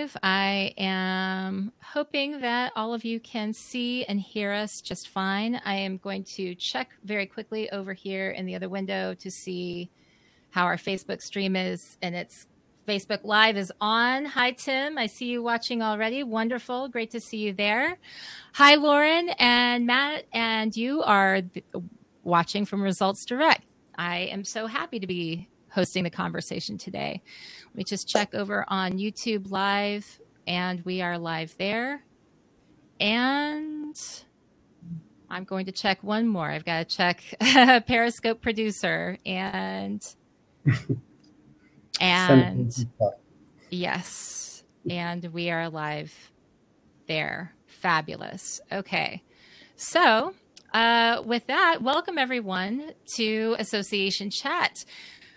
live. I am hoping that all of you can see and hear us just fine. I am going to check very quickly over here in the other window to see how our Facebook stream is, and it's Facebook Live is on. Hi, Tim. I see you watching already. Wonderful. Great to see you there. Hi, Lauren and Matt, and you are watching from Results Direct. I am so happy to be hosting the conversation today. Let me just check over on YouTube Live, and we are live there. And I'm going to check one more. I've got to check Periscope producer and yes, and we are live there. Fabulous. Okay. So with that, welcome everyone to Association Chat.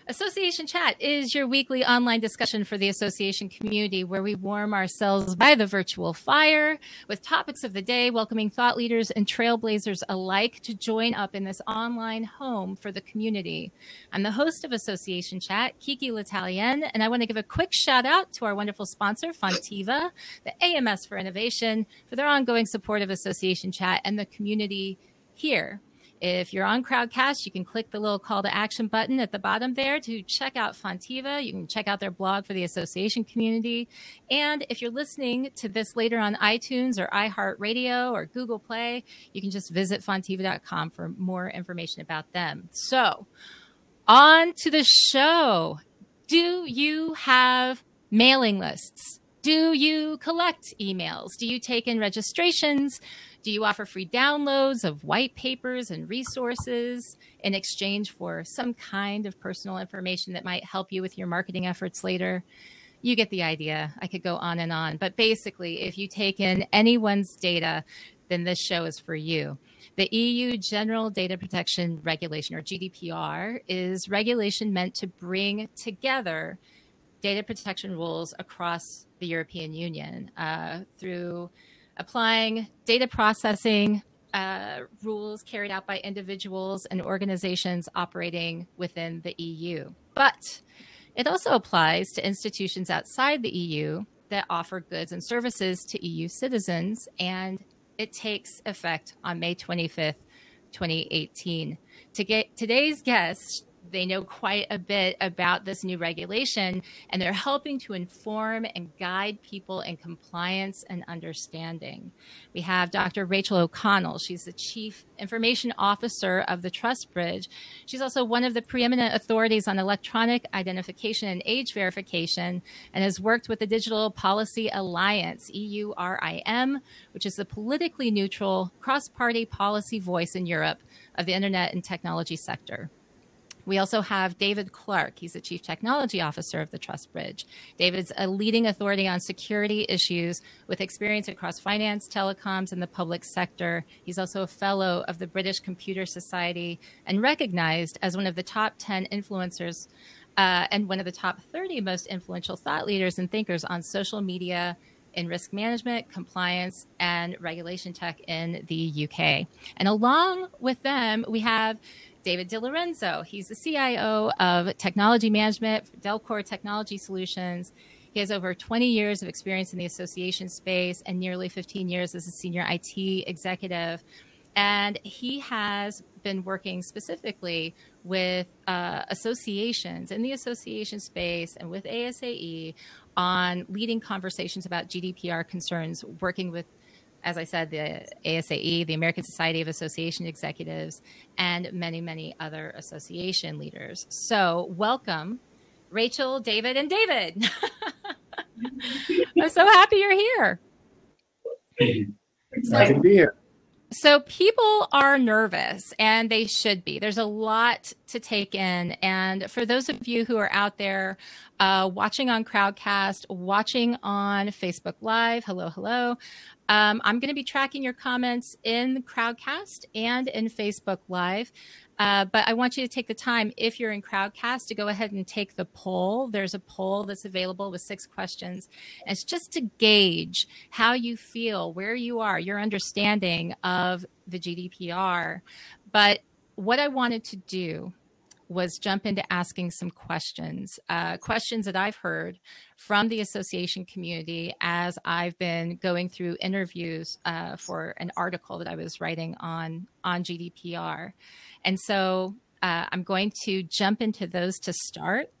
Association Chat is your weekly online discussion for the association community where we warm ourselves by the virtual fire with topics of the day, welcoming thought leaders and trailblazers alike to join up in this online home for the community. I'm the host of Association Chat, Kiki L'Italienne, and I want to give a quick shout out to our wonderful sponsor, Fontiva, the AMS for Innovation, for their ongoing support of Association Chat and the community here. If you're on Crowdcast, you can click the little call to action button at the bottom there to check out Fontiva. You can check out their blog for the association community. And if you're listening to this later on iTunes or iHeartRadio or Google Play, you can just visit fontiva.com for more information about them. So on to the show. Do you have mailing lists? Do you collect emails? Do you take in registrations? Do you offer free downloads of white papers and resources in exchange for some kind of personal information that might help you with your marketing efforts later? You get the idea. I could go on and on. But basically, if you take in anyone's data, then this show is for you. The EU General Data Protection Regulation, or GDPR, is regulation meant to bring together data protection rules across the European Union through applying data processing rules carried out by individuals and organizations operating within the EU. But it also applies to institutions outside the EU that offer goods and services to EU citizens, and it takes effect on May 25th, 2018. Today's guests, they know quite a bit about this new regulation, and they're helping to inform and guide people in compliance and understanding. We have Dr. Rachel O'Connell. She's the Chief Information Officer of the Trust Bridge. She's also one of the preeminent authorities on electronic identification and age verification, and has worked with the Digital Policy Alliance, EURIM, which is the politically neutral cross-party policy voice in Europe of the internet and technology sector. We also have David Clark. He's the Chief Technology Officer of the Trust Bridge. David's a leading authority on security issues with experience across finance, telecoms, and the public sector. He's also a fellow of the British Computer Society and recognized as one of the top 10 influencers and one of the top 30 most influential thought leaders and thinkers on social media in risk management, compliance, and regulation tech in the UK. And along with them, we have David DiLorenzo. He's the CIO of Technology Management for Delcor Technology Solutions. He has over 20 years of experience in the association space and nearly 15 years as a senior IT executive. And he has been working specifically with associations in the association space and with ASAE on leading conversations about GDPR concerns, working with, as I said, the ASAE, the American Society of Association Executives, and many, many other association leaders. So welcome, Rachel, David, and David. I'm so happy you're here. Happy to be here. So people are nervous, and they should be. There's a lot to take in. And for those of you who are out there watching on Crowdcast, watching on Facebook Live, hello, hello. I'm going to be tracking your comments in Crowdcast and in Facebook Live. But I want you to take the time, if you're in Crowdcast, to go ahead and take the poll. There's a poll that's available with 6 questions. And it's just to gauge how you feel, where you are, your understanding of the GDPR. But what I wanted to do was jump into asking some questions, questions that I've heard from the association community as I've been going through interviews for an article that I was writing on GDPR. And so I'm going to jump into those to start.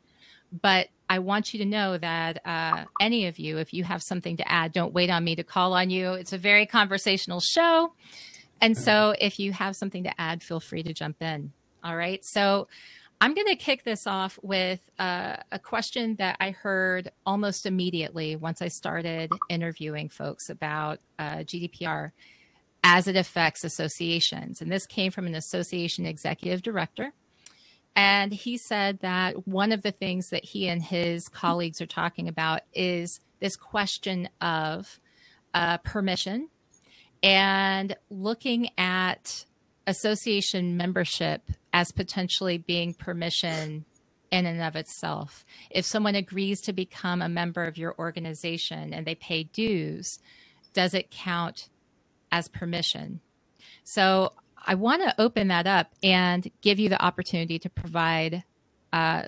But I want you to know that any of you, if you have something to add, don't wait on me to call on you. It's a very conversational show. And so if you have something to add, feel free to jump in. All right. So I'm going to kick this off with a question that I heard almost immediately once I started interviewing folks about GDPR as it affects associations. And this came from an association executive director. And he said that one of the things that he and his colleagues are talking about is this question of permission and looking at association membership as potentially being permission in and of itself. If someone agrees to become a member of your organization and they pay dues, does it count as permission? So I want to open that up and give you the opportunity to provide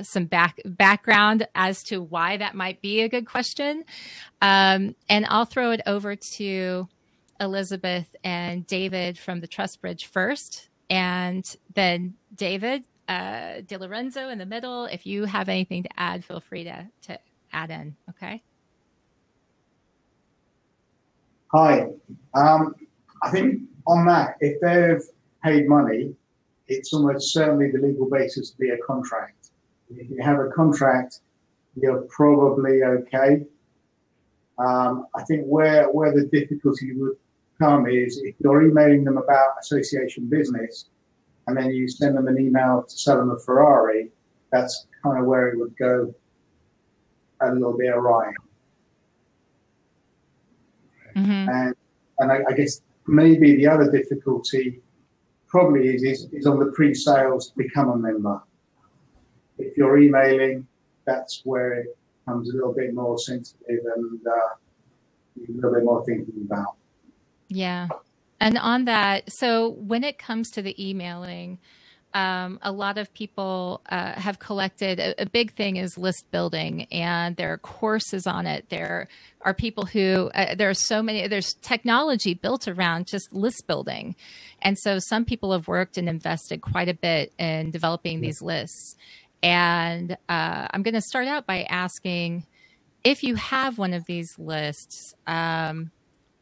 some background as to why that might be a good question. And I'll throw it over to Elizabeth and David from the Trust Bridge first, and then David De Lorenzo in the middle. If you have anything to add, feel free to add in. Okay. Hi. I think on that, if they've paid money, it's almost certainly the legal basis to be a contract. If you have a contract, you're probably okay. I think where the difficulty would come is if you're emailing them about association business and then you send them an email to sell them a Ferrari, that's kind of where it would go a little bit awry. Mm-hmm. And I guess maybe the other difficulty probably is on the pre-sales to become a member. If you're emailing, that's where it becomes a little bit more sensitive and a little bit more thinking about. Yeah. And on that, so when it comes to the emailing, a lot of people have collected, a big thing is list building, and there are courses on it. There are people who, there are so many, there's technology built around just list building. And so some people have worked and invested quite a bit in developing these lists. And I'm going to start out by asking, if you have one of these lists,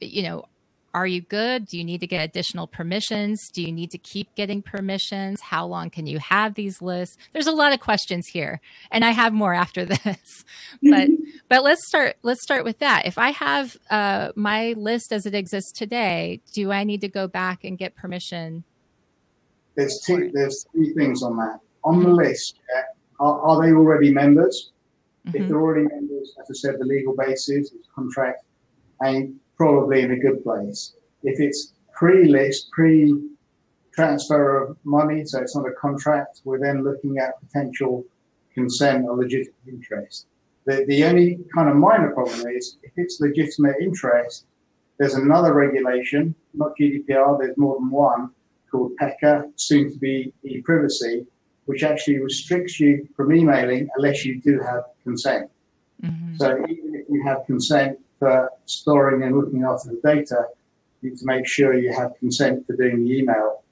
you know, are you good? Do you need to get additional permissions? Do you need to keep getting permissions? How long can you have these lists? There's a lot of questions here, and I have more after this. But let's start with that. If I have my list as it exists today, do I need to go back and get permission? There's three things on that. On the list, are they already members? Mm-hmm. If they're already members, as I said, the legal basis is contract, and probably in a good place. If it's pre-list, pre-transfer of money, so it's not a contract, we're then looking at potential consent or legitimate interest. The only kind of minor problem is if it's legitimate interest, there's another regulation, not GDPR, there's more than one, called PECA, soon to be e-privacy, which actually restricts you from emailing unless you do have consent. Mm-hmm. So even if you have consent for storing and looking after the data, you need to make sure you have consent for doing the email.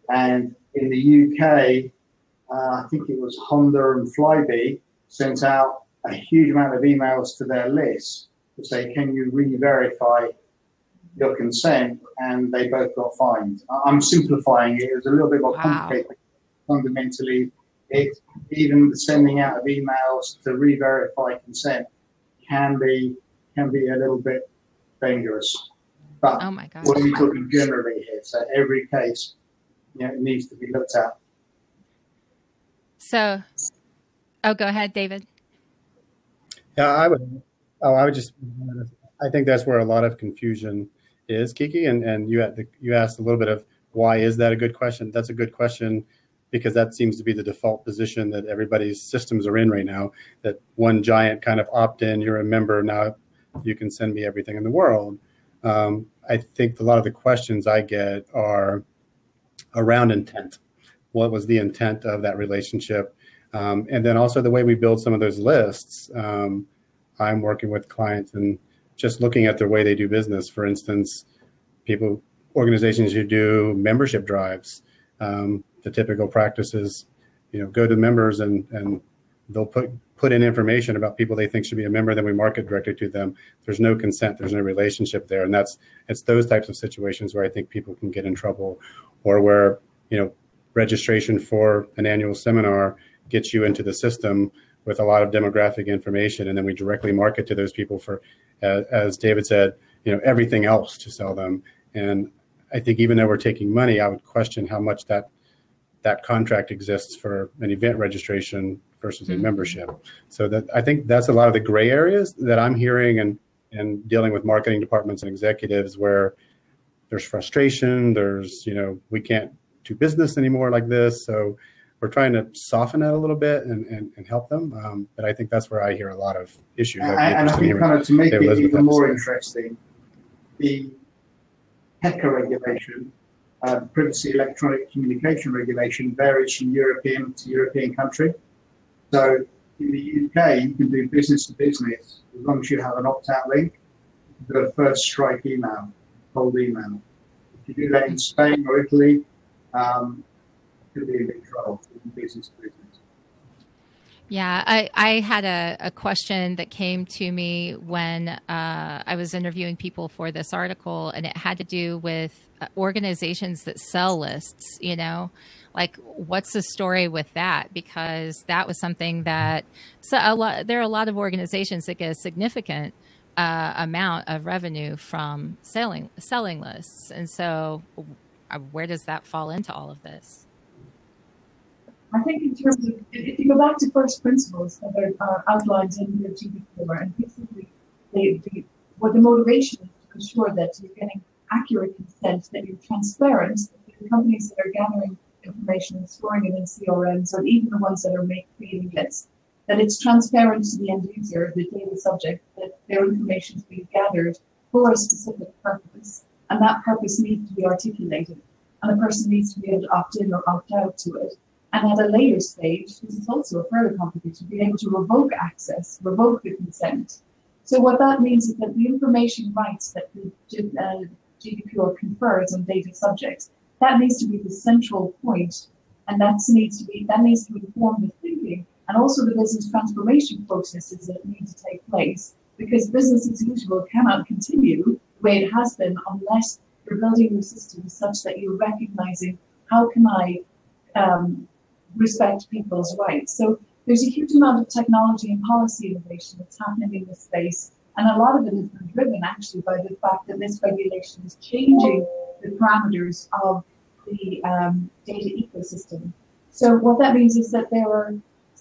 And in the UK, I think it was Honda and Flybe sent out a huge amount of emails to their list to say, can you re-verify your consent? And they both got fined. I'm simplifying it. It was a little bit more complicated. Fundamentally, even the sending out of emails to re-verify consent can be a little bit dangerous. But oh my gosh, what are we talking generally here? So every case, needs to be looked at. So, go ahead, David. Yeah, I think that's where a lot of confusion is, Kiki. And you asked a little bit of why is that a good question? That's a good question because that seems to be the default position that everybody's systems are in right now, that one giant kind of opt-in, you're a member, now you can send me everything in the world. I think a lot of the questions I get are around intent. what was the intent of that relationship. And then also the way we build some of those lists. I'm working with clients and just looking at the way they do business. For instance, organizations who do membership drives, the typical practice is, go to members and they'll put in information about people they think should be a member, then we market directly to them. There's no consent, there's no relationship there. And it's those types of situations where I think people can get in trouble, or where, registration for an annual seminar gets you into the system with a lot of demographic information, and then we directly market to those people for, as David said, everything else to sell them. And I think even though we're taking money, I would question how much that contract exists for an event registration versus a membership. So that, I think that's a lot of the gray areas that I'm hearing and dealing with marketing departments and executives, where there's frustration, there's, we can't do business anymore like this. So we're trying to soften that a little bit and help them. But I think that's where I hear a lot of issues. And I think kind of to make it even more interesting, the HECA regulation, Privacy Electronic Communication Regulation, varies from European to European country. So in the UK, you can do business to business as long as you have an opt-out link. You can do a first strike email, cold email. If you do that in Spain or Italy, could be in big trouble in business to business. Yeah, I had a question that came to me when I was interviewing people for this article, and it had to do with organizations that sell lists, like what's the story with that? Because that was something that, there are a lot of organizations that get a significant amount of revenue from selling lists. And so where does that fall into all of this? I think in terms of, if you go back to first principles that are outlined in the GDPR, and basically what the motivation is to ensure that you're getting accurate consent, that you're transparent, that the companies that are gathering information and storing it in CRMs, or even the ones that are creating lists, that it's transparent to the end user, the data subject, that their information is being gathered for a specific purpose, and that purpose needs to be articulated, and the person needs to be able to opt in or opt out to it. And at a later stage, this is also a further complication, be able to revoke access, revoke the consent. So what that means is that the information rights that the GDPR confers on data subjects, that needs to be the central point, and that needs to inform the thinking and also the business transformation processes that need to take place, because business as usual cannot continue the way it has been unless you're building your systems such that you're recognizing how can I respect people's rights. So there's a huge amount of technology and policy innovation that's happening in this space, and a lot of it has been driven actually by the fact that this regulation is changing the parameters of the data ecosystem. So what that means is that there are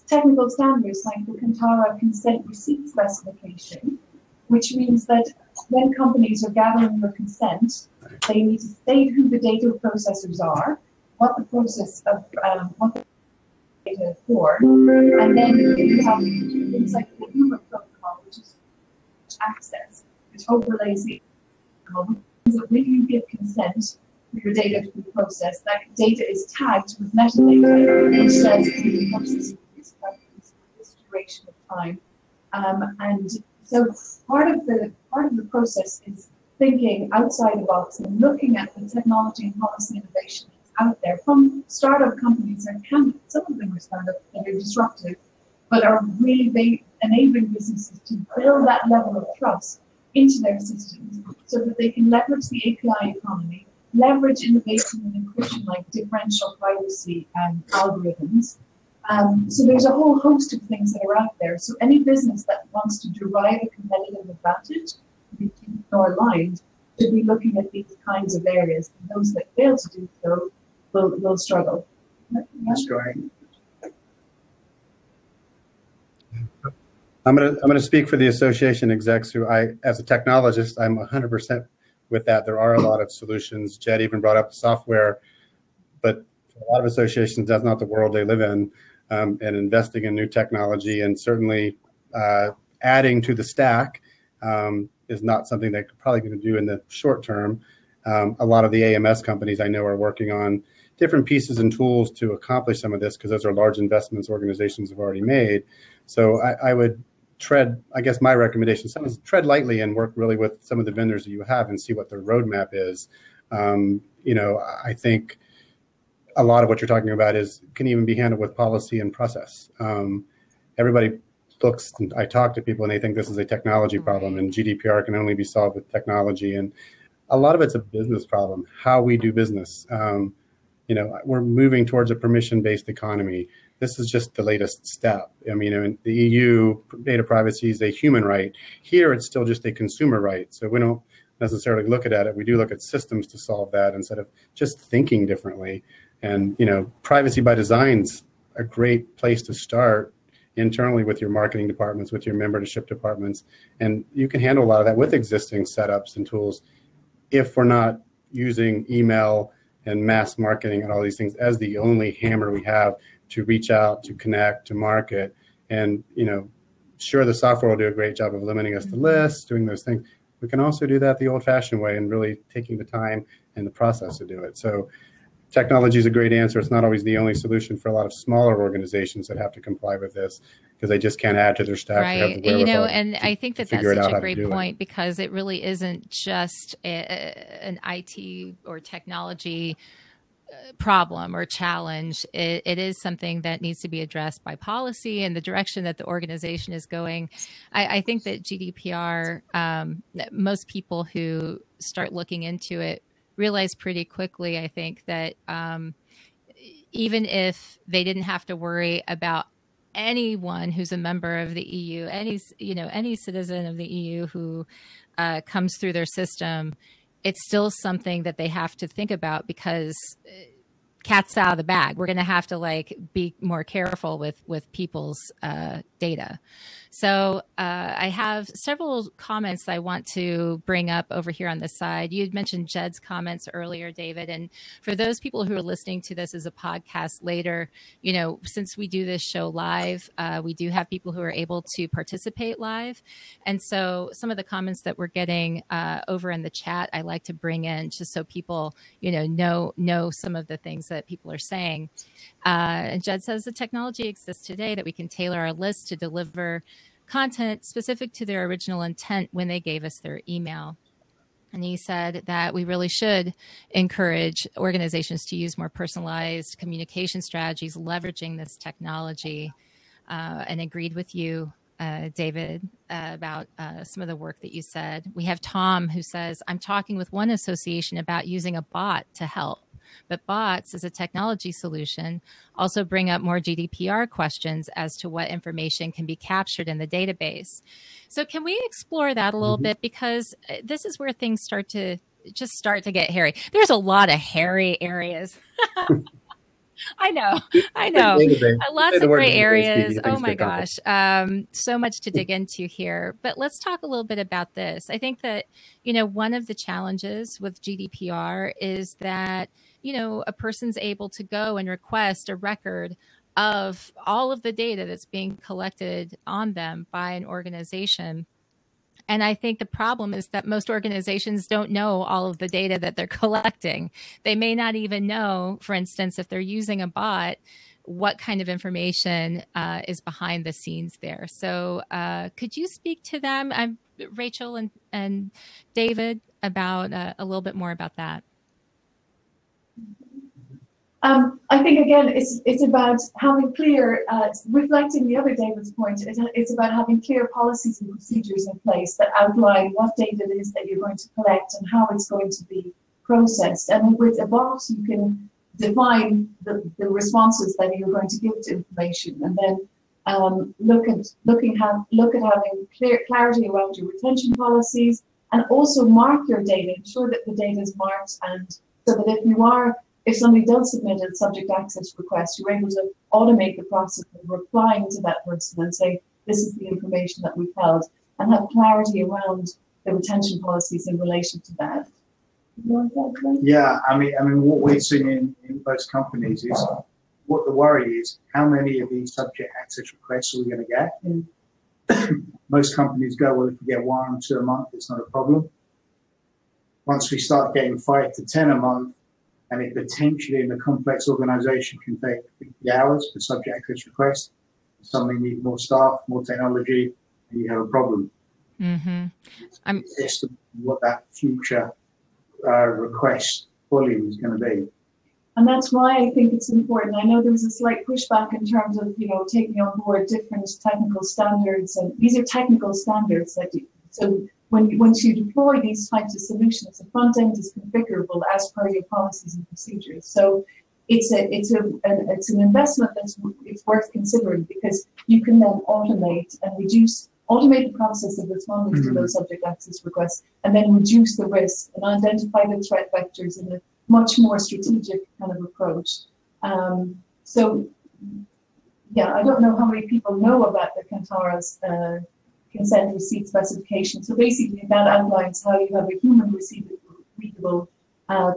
technical standards like the Kantara consent receipt specification, which means that when companies are gathering their consent, they need to state who the data processors are, what the process of what the data for, and then you have things like the Uber protocol, which is access, which overlays the protocol, means that when you give consent for your data to be processed, that data is tagged with metadata, which says the process is for this duration of time, and so part of the process is thinking outside the box and looking at the technology and policy innovation out there from startup companies, and some of them are startups that are disruptive, but are really enabling businesses to build that level of trust into their systems so that they can leverage the API economy, leverage innovation and encryption like differential privacy algorithms. So there's a whole host of things that are out there. So any business that wants to derive a competitive advantage, be more aligned, should be looking at these kinds of areas. And those that fail to do so will struggle. That's great. I'm gonna speak for the association execs who as a technologist, I'm 100% with that. There are a lot of solutions. Jed even brought up software, but for a lot of associations, that's not the world they live in. And investing in new technology and certainly adding to the stack is not something they're probably going to do in the short term. A lot of the AMS companies I know are working on different pieces and tools to accomplish some of this, because those are large investments organizations have already made. So I would tread, I guess my recommendation is tread lightly and work really with some of the vendors that you have and see what their roadmap is. I think a lot of what you're talking about can even be handled with policy and process. Everybody looks, I talk to people and they think this is a technology problem and GDPR can only be solved with technology. And a lot of it's a business problem, how we do business. We're moving towards a permission-based economy. This is just the latest step. I mean, in the EU, data privacy is a human right. Here, it's still just a consumer right. So we don't necessarily look at it. We do look at systems to solve that instead of just thinking differently. And, privacy by design's a great place to start internally with your marketing departments, with your membership departments. And you can handle a lot of that with existing setups and tools if we're not using email and mass marketing and all these things as the only hammer we have to reach out, to connect, to market. And, sure, the software will do a great job of limiting us to lists, doing those things. We can also do that the old-fashioned way and really taking the time and the process to do it. So technology is a great answer. It's not always the only solution for a lot of smaller organizations that have to comply with this because they just can't add to their staff. Right. And I think that's such a great point because it really isn't just an IT or technology problem or challenge. It is something that needs to be addressed by policy and the direction that the organization is going. I think that GDPR, most people who start looking into it realize pretty quickly, I think, that even if they didn't have to worry about anyone who's a member of the EU, any citizen of the EU who comes through their system, it's still something that they have to think about because cat's out of the bag. We're going to have to be more careful with people's data. So I have several comments I want to bring up over here on this side. You had mentioned Jed's comments earlier, David. And for those people who are listening to this as a podcast later, since we do this show live, we do have people who are able to participate live. And so some of the comments that we're getting over in the chat, I like to bring in just so people, know some of the things that people are saying. And Jed says the technology exists today that we can tailor our list to deliver content specific to their original intent when they gave us their email. And he said that we really should encourage organizations to use more personalized communication strategies, leveraging this technology, and agreed with you, David, about some of the work that you said. We have Tom who says, I'm talking with one association about using a bot to help. But bots as a technology solution also bring up more GDPR questions as to what information can be captured in the database. So can we explore that a little bit? Because this is where things start to get hairy. There's a lot of hairy areas. I know. Lots of gray areas. Oh my gosh. So much to dig into here. But let's talk a little bit about this. I think that, one of the challenges with GDPR is that, a person's able to go and request a record of all of the data that's being collected on them by an organization. And I think the problem is that most organizations don't know all of the data that they're collecting. They may not even know, for instance, if they're using a bot, what kind of information is behind the scenes there. So could you speak to them, Rachel and David, about a little bit more about that? I think, again, it's about having clear, reflecting the other David's point, it's about having clear policies and procedures in place that outline what data it is that you're going to collect and how it's going to be processed. And with a bot, you can define the responses that you're going to give to information, and then look at having clarity around your retention policies, and also mark your data, ensure that the data is marked, and so that if somebody does submit a subject access request, you're able to automate the process of replying to that person and say, this is the information that we've held, and have clarity around the retention policies in relation to that. You want that, yeah, I mean, what we're seeing in most companies is what the worry is, how many of these subject access requests are we going to get? Most companies go, well, if we get 1 or 2 a month, it's not a problem. Once we start getting 5 to 10 a month, and it potentially in a complex organization can take 50 hours for subject access request. Something needs more staff, more technology, and you have a problem. I'm estimating what that future request volume is going to be. And that's why I think it's important. I know there's a slight pushback in terms of, taking on board different technical standards, and these are technical standards that so once you deploy these types of solutions, the front end is configurable as per your policies and procedures. So it's an investment it's worth considering, because you can then automate the process of responding to those subject access requests, and then reduce the risk and identify the threat vectors in a much more strategic kind of approach. So, yeah, I don't know how many people know about the Kantara's consent receipt specification. So basically that outlines how you have a human readable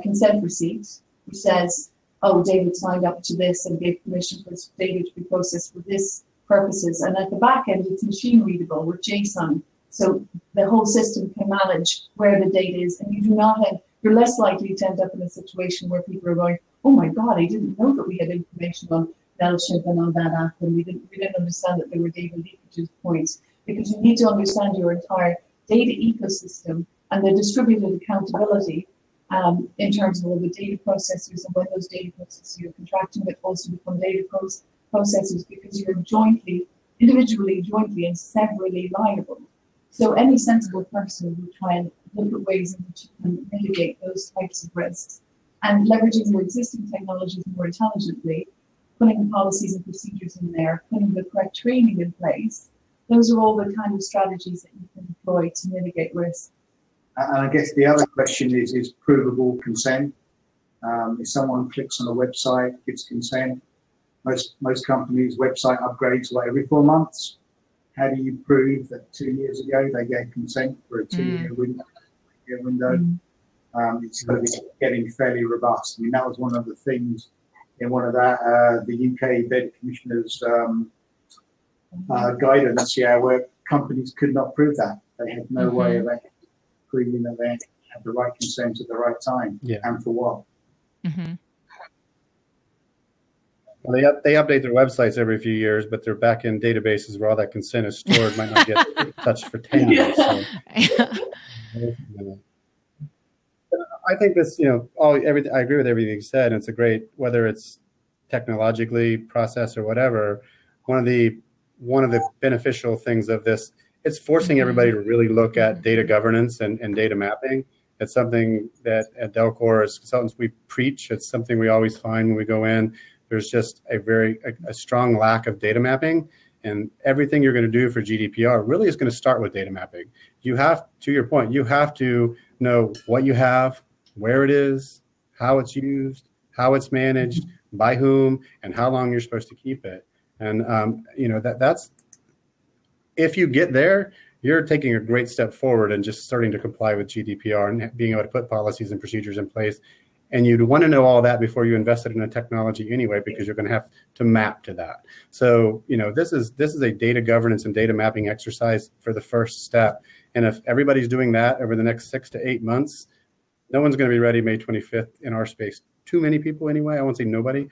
consent receipt, which says, oh, David signed up to this and gave permission for data to be processed for this purposes. And at the back end, it's machine readable with JSON. So the whole system can manage where the data is, and you're less likely to end up in a situation where people are going, oh my God, I didn't know that we had information on Mailchimp and on that app, and we didn't understand that there were data leakages points, because you need to understand your entire data ecosystem and the distributed accountability in terms of all the data processors, and when those data processors you're contracting with also become data processors, because you're individually, jointly, and severally liable. So any sensible person would try and look at ways in which you can mitigate those types of risks, and leveraging your existing technologies more intelligently, putting the policies and procedures in there, putting the correct training in place. Those are all the kind of strategies that you can deploy to mitigate risk. And I guess the other question is provable consent. If someone clicks on a website, gives consent, most companies' website upgrades like every 4 months. How do you prove that 2 years ago they gave consent for a 2-year window? It's going to be getting fairly robust. I mean, that was one of the things in one of the UK Data Commissioner's guidance, where companies could not prove that. They had no way of proving that they had the right consent at the right time, and for what. Well, they update their websites every few years, but their back-end databases where all that consent is stored might not get touched for 10 years. So. I think this, everything. I agree with everything you said. It's a great, whether it's technologically, process, or whatever. One of the beneficial things of this, it's forcing everybody to really look at data governance and data mapping. It's something that at Delcor as consultants we preach. It's something we always find when we go in. There's just a strong lack of data mapping, and everything you're going to do for GDPR really is going to start with data mapping. You have, to your point, you have to know what you have, where it is, how it's used, how it's managed, by whom, and how long you're supposed to keep it. And that's if you get there, you're taking a great step forward and just starting to comply with GDPR and being able to put policies and procedures in place. And you'd want to know all that before you invested in a technology anyway, because you're going to have to map to that. So, this is a data governance and data mapping exercise for the first step. And if everybody's doing that over the next 6 to 8 months, no one's going to be ready May 25th in our space. Too many people anyway. I won't say nobody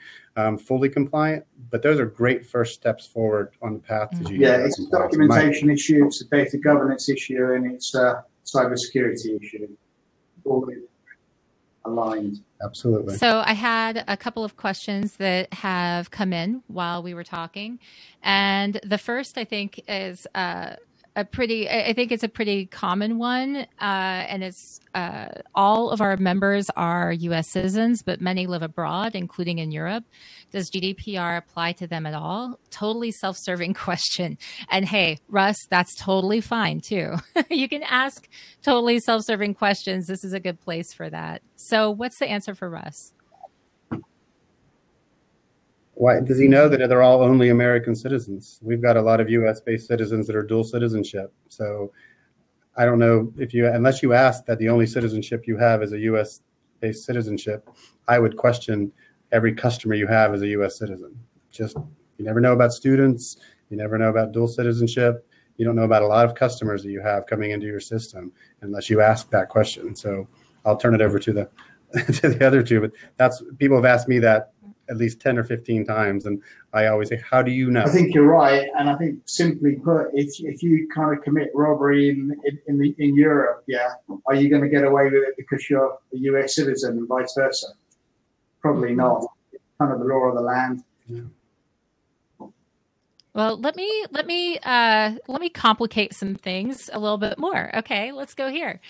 fully compliant, but those are great first steps forward on the path to GDPR. Yeah, it's a documentation issue, it's a data governance issue, and it's a cybersecurity issue. All aligned. Absolutely. So I had a couple of questions that have come in while we were talking. And the first, I think, is a pretty common one. And it's all of our members are U.S. citizens, but many live abroad, including in Europe. Does GDPR apply to them at all? Totally self-serving question. And hey, Russ, that's totally fine too. You can ask totally self-serving questions. This is a good place for that. So what's the answer for Russ? Why does he know that they're all only American citizens? We've got a lot of U.S.-based citizens that are dual citizenship. So I don't know unless you ask that the only citizenship you have is a U.S.-based citizenship, I would question every customer you have as a U.S. citizen. You never know about students. You never know about dual citizenship. You don't know about a lot of customers that you have coming into your system unless you ask that question. So I'll turn it over to to the other two. But that's, people have asked me that at least 10 or 15 times, and I always say, how do you know? I think you're right, and I think simply put, if you kind of commit robbery in Europe, yeah, are you going to get away with it because you're a US citizen and vice versa? Probably not. It's kind of the law of the land. Yeah. Well, let me complicate some things a little bit more. Okay, let's go here.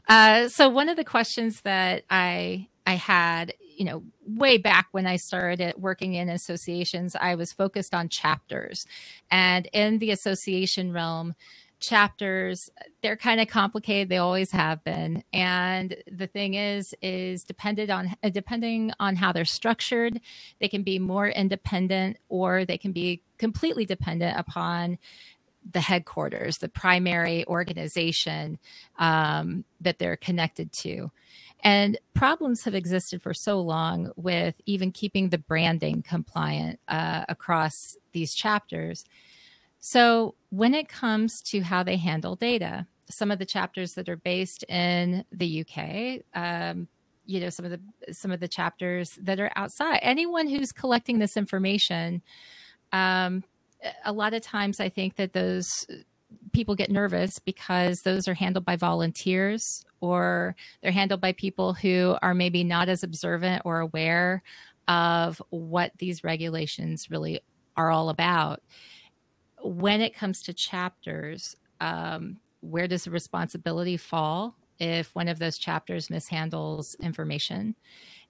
So one of the questions that I had, you know, way back when I started working in associations, I was focused on chapters, and in the association realm, chapters, they're kind of complicated. They always have been. And the thing is depending on how they're structured, they can be more independent, or they can be completely dependent upon the headquarters, the primary organization that they're connected to. And problems have existed for so long with even keeping the branding compliant across these chapters. So when it comes to how they handle data, some of the chapters that are based in the UK, you know, some of the chapters that are outside, anyone who's collecting this information, a lot of times I think that those people get nervous because those are handled by volunteers, or they're handled by people who are maybe not as observant or aware of what these regulations really are all about. When it comes to chapters, where does the responsibility fall if one of those chapters mishandles information?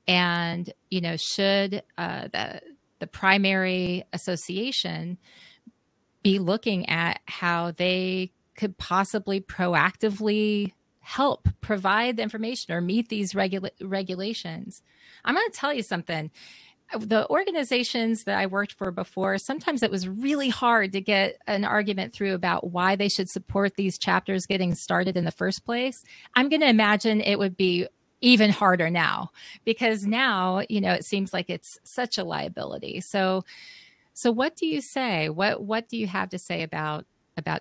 And, you know, should the primary association be looking at how they could possibly proactively help provide the information or meet these regulations? I'm going to tell you something. The organizations that I worked for before, sometimes it was really hard to get an argument through about why they should support these chapters getting started in the first place. I'm going to imagine it would be even harder now, because now, you know, it seems like it's such a liability. So what do you say? What do you have to say about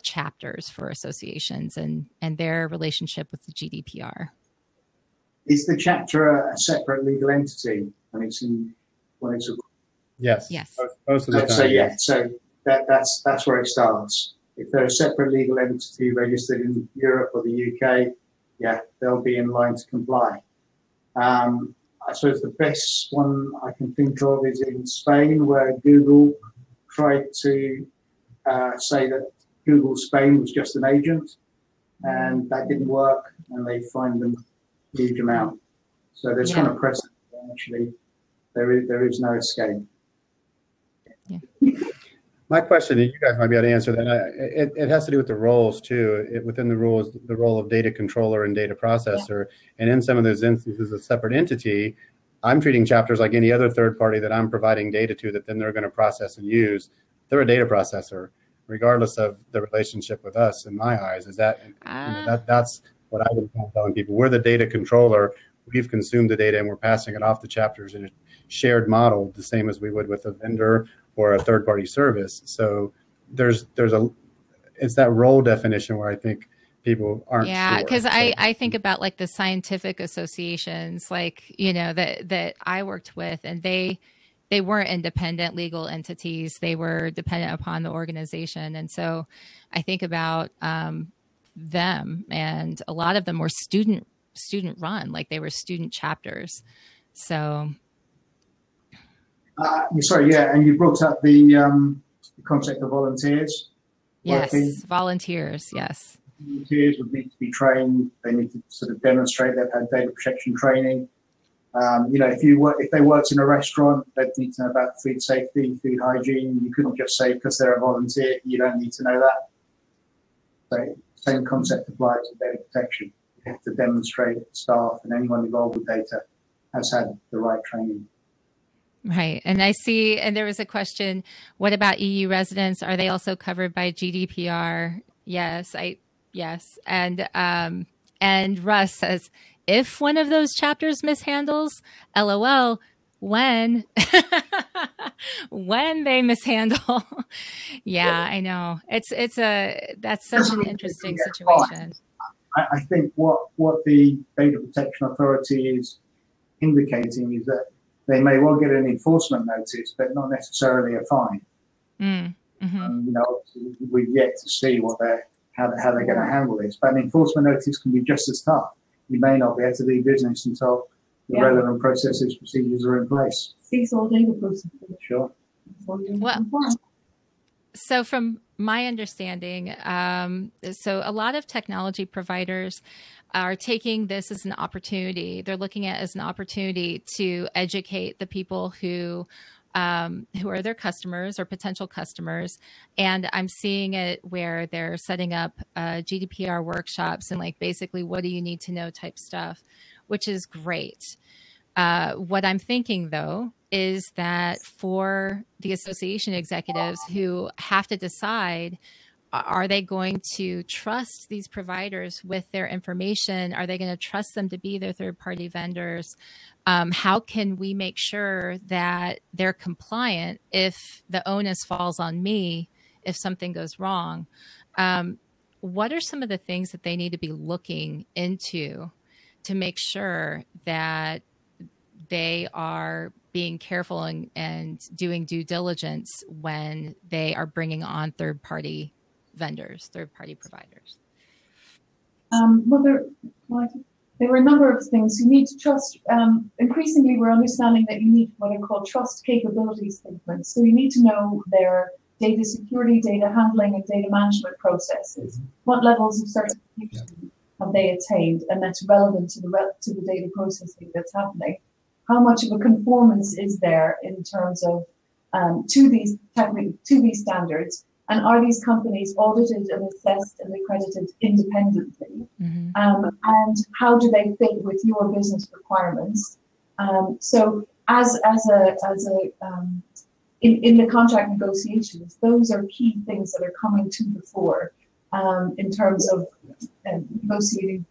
chapters for associations and their relationship with the GDPR? Is the chapter a separate legal entity when it's in? Yes. Most of the time. So yeah, so that's where it starts. If they're a separate legal entity registered in Europe or the UK, yeah, they'll be in line to comply. I suppose the best one I can think of is in Spain, where Google tried to say that Google Spain was just an agent, and that didn't work, and they fined them a huge amount. So there's kind of precedent actually. There is no escape. Yeah. My question, and you guys might be able to answer that, it has to do with the roles too. Within the rules, the role of data controller and data processor. Yeah. And in some of those instances, a separate entity, I'm treating chapters like any other third party that I'm providing data to that then they're going to process and use. They're a data processor, regardless of the relationship with us, in my eyes. Is that, you know, that's what I've been telling people. We're the data controller. We've consumed the data and we're passing it off to chapters in a shared model, the same as we would with a vendor or a third-party service. So it's that role definition where I think people aren't sure. Because I think about like the scientific associations, like, you know, that I worked with, and they weren't independent legal entities. They were dependent upon the organization. And so I think about them, and a lot of them were student run, like they were student chapters. So sorry, yeah, and you brought up the concept of volunteers. Yes, working. Volunteers, yes. Volunteers would need to be trained. They need to sort of demonstrate they've had data protection training. You know, if they worked in a restaurant, they'd need to know about food safety, food hygiene. You couldn't just say because they're a volunteer, you don't need to know that. So same concept applies to data protection. You have to demonstrate that staff and anyone involved with data has had the right training. Right. And I see, and there was a question, what about EU residents? Are they also covered by GDPR? Yes. Yes. And Russ says, if one of those chapters mishandles, LOL, when they mishandle. Yeah, I know. That's such an interesting situation. I think what the Data Protection Authority is indicating is that they may well get an enforcement notice, but not necessarily a fine. You know, we've yet to see how they're going to handle this. But an enforcement notice can be just as tough. You may not be able to do business until the relevant processes, procedures are in place. Seesaw data processing. Sure. Well, so from my understanding, so a lot of technology providers are taking this as an opportunity. They're looking at it as an opportunity to educate the people who are their customers or potential customers. And I'm seeing it where they're setting up GDPR workshops and like basically what do you need to know type stuff, which is great. What I'm thinking, though, is that for the association executives who have to decide, are they going to trust these providers with their information? Are they going to trust them to be their third-party vendors? How can we make sure that they're compliant if the onus falls on me if something goes wrong? What are some of the things that they need to be looking into to make sure that they are being careful and doing due diligence when they are bringing on third-party vendors, third-party providers? Well, there are a number of things. You need to trust. Increasingly, we're understanding that you need what are called trust capability statements. So you need to know their data security, data handling, and data management processes. What levels of certification have they attained, and that's relevant to the data processing that's happening. How much of a conformance is there in terms of to these standards, and are these companies audited and assessed and accredited independently? And how do they fit with your business requirements? So in the contract negotiations, those are key things that are coming to the fore in terms of negotiating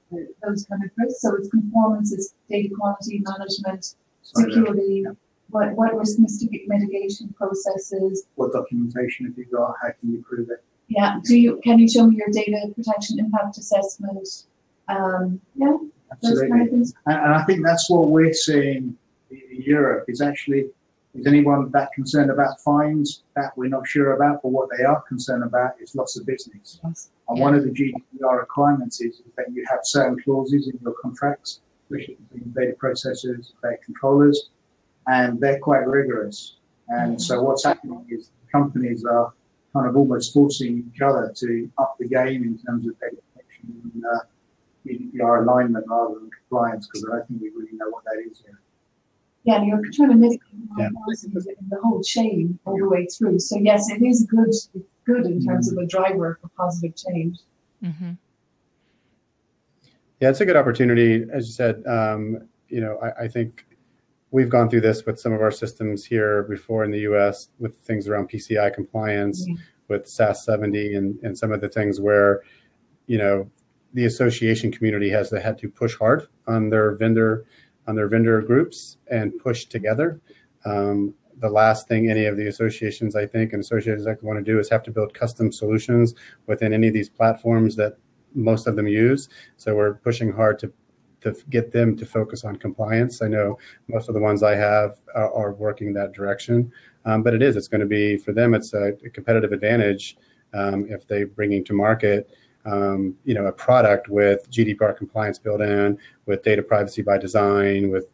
those kind of risks. So it's conformance, it's data quality management, security, what risk mitigation processes. What documentation have you got? How can you prove it? Yeah. Can you show me your data protection impact assessment? Yeah. Absolutely. Those kind of things. And I think that's what we're seeing in Europe is anyone that concerned about fines? That we're not sure about, but what they are concerned about is loss of business. Yes. And one of the GDPR requirements is that you have certain clauses in your contracts, especially between data processors, data controllers, and they're quite rigorous. And so what's happening is companies are kind of almost forcing each other to up the game in terms of data protection and GDPR alignment rather than compliance, because I don't think we really know what that is yet. Yeah, and you're trying to mitigate the whole chain all the way through. So yes, it is good in terms of a driver for positive change. Yeah, it's a good opportunity, as you said. I think we've gone through this with some of our systems here before in the U.S. with things around PCI compliance, with SAS 70, and some of the things where, the association community has had to push hard on their vendor groups and push together. The last thing any of the associations, I think, and associations want to do is have to build custom solutions within any of these platforms that most of them use. So we're pushing hard to get them to focus on compliance. I know most of the ones I have are working that direction, but it's going to be, for them, it's a competitive advantage if they're bringing to market a product with GDPR compliance built in, with data privacy by design, with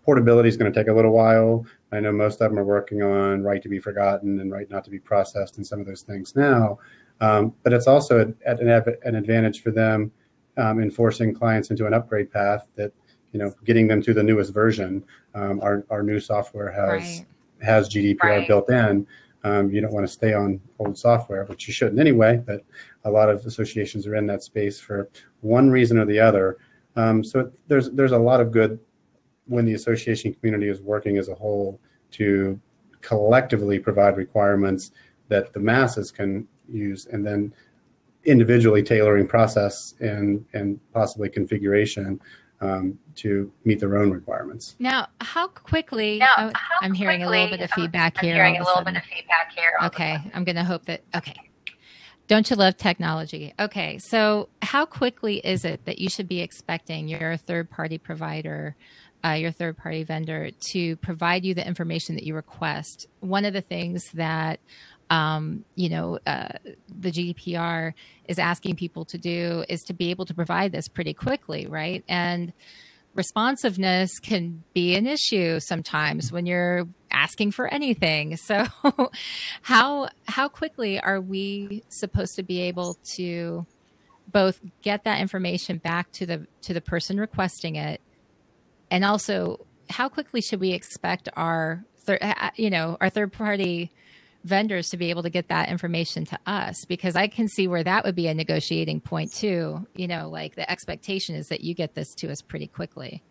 portability is going to take a little while. I know most of them are working on right to be forgotten and right not to be processed and some of those things now. But it's also an advantage for them enforcing clients into an upgrade path that, getting them to the newest version. Our new software has GDPR built in. You don't want to stay on old software, which you shouldn't anyway, but a lot of associations are in that space for one reason or the other. So there's a lot of good when the association community is working as a whole to collectively provide requirements that the masses can use, and then individually tailoring process and possibly configuration to meet their own requirements. Now, how quickly? I'm hearing a little bit of feedback here. Okay, I'm going to hope that. Okay. Don't you love technology? Okay, so how quickly is it that you should be expecting your third-party provider, your third-party vendor, to provide you the information that you request? One of the things that the GDPR is asking people to do is to be able to provide this pretty quickly, right? And responsiveness can be an issue sometimes when you're asking for anything. So how quickly are we supposed to be able to both get that information back to the person requesting it, and also how quickly should we expect our third party vendors to be able to get that information to us? Because I can see where that would be a negotiating point too. Like the expectation is that you get this to us pretty quickly.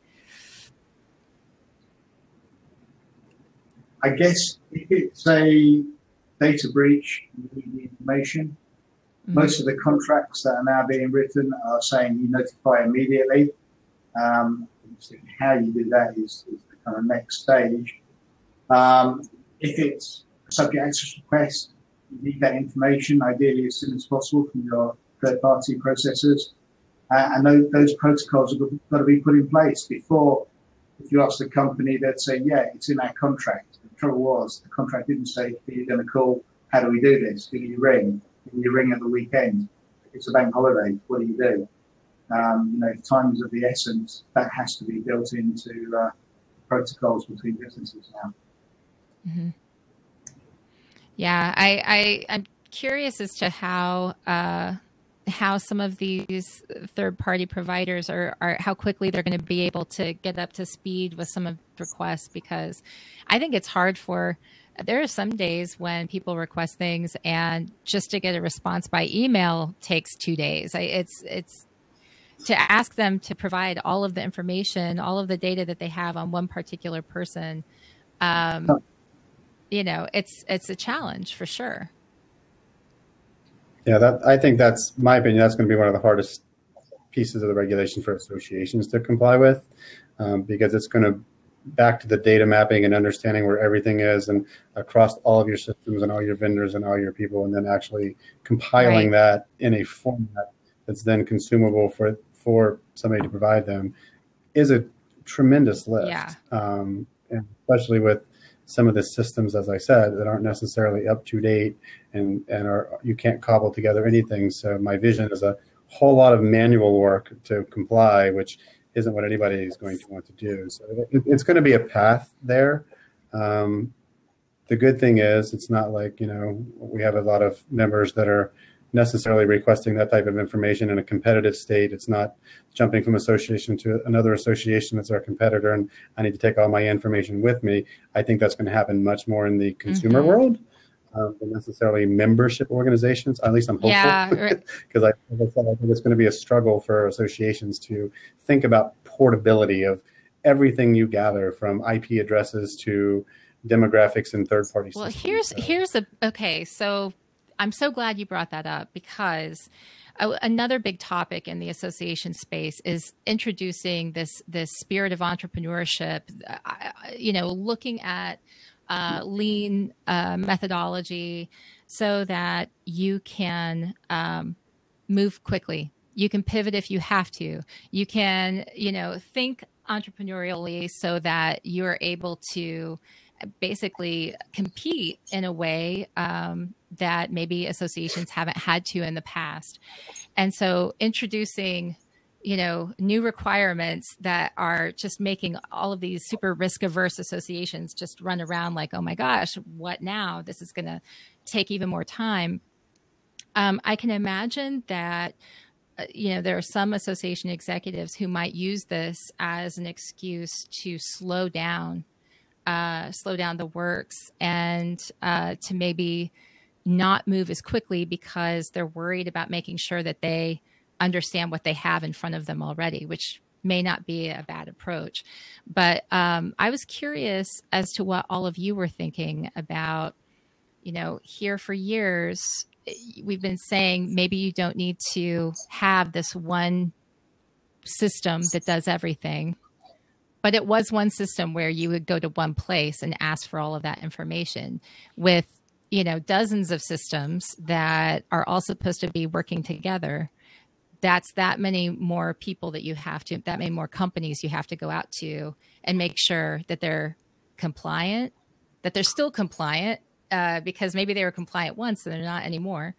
I guess if it's a data breach, you need the information. Most of the contracts that are now being written are saying you notify immediately. How you do that is the kind of next stage. If it's subject access request, you need that information ideally as soon as possible from your third-party processors, and those protocols have got to be put in place before. If you ask the company, they'd say, "Yeah, it's in our contract." The trouble was the contract didn't say who you're going to call. How do we do this? Who do you ring? Who do you ring at the weekend? If it's a bank holiday, what do you do? Time is of the essence. That has to be built into protocols between businesses now. Mm-hmm. Yeah, I'm curious as to how some of these third-party providers are how quickly they're going to be able to get up to speed with some of the requests, because I think it's hard there are some days when people request things and just to get a response by email takes 2 days. It's to ask them to provide all of the information, all of the data that they have on one particular person. It's a challenge for sure. Yeah, I think that's my opinion. That's going to be one of the hardest pieces of the regulation for associations to comply with, because it's going to back to the data mapping and understanding where everything is and across all of your systems and all your vendors and all your people, and then actually compiling that in a format that's then consumable for somebody to provide them is a tremendous lift. Yeah. And especially with some of the systems, as I said, that aren't necessarily up to date and you can't cobble together anything. So my vision is a whole lot of manual work to comply, which isn't what anybody is going to want to do. So it's going to be a path there. The good thing is it's not like, we have a lot of members that are necessarily requesting that type of information in a competitive state. It's not jumping from association to another association that's our competitor and I need to take all my information with me. I think that's going to happen much more in the consumer world than necessarily membership organizations. At least I'm hopeful. Yeah, because I think it's going to be a struggle for associations to think about portability of everything you gather, from IP addresses to demographics and third-party systems. Okay, so I'm so glad you brought that up, because another big topic in the association space is introducing this spirit of entrepreneurship, looking at lean methodology so that you can move quickly. You can pivot if you have to. You can, think entrepreneurially so that you're able to basically compete in a way that maybe associations haven't had to in the past. And so introducing, new requirements that are just making all of these super risk averse associations just run around like, oh my gosh, what now? This is going to take even more time. I can imagine that there are some association executives who might use this as an excuse to slow down the works and to maybe not move as quickly because they're worried about making sure that they understand what they have in front of them already, which may not be a bad approach. But I was curious as to what all of you were thinking about, here for years, we've been saying maybe you don't need to have this one system that does everything. But it was one system where you would go to one place and ask for all of that information. With dozens of systems that are all supposed to be working together, that's that many more people that many more companies you have to go out to and make sure that they're compliant, that they're still compliant, because maybe they were compliant once and they're not anymore.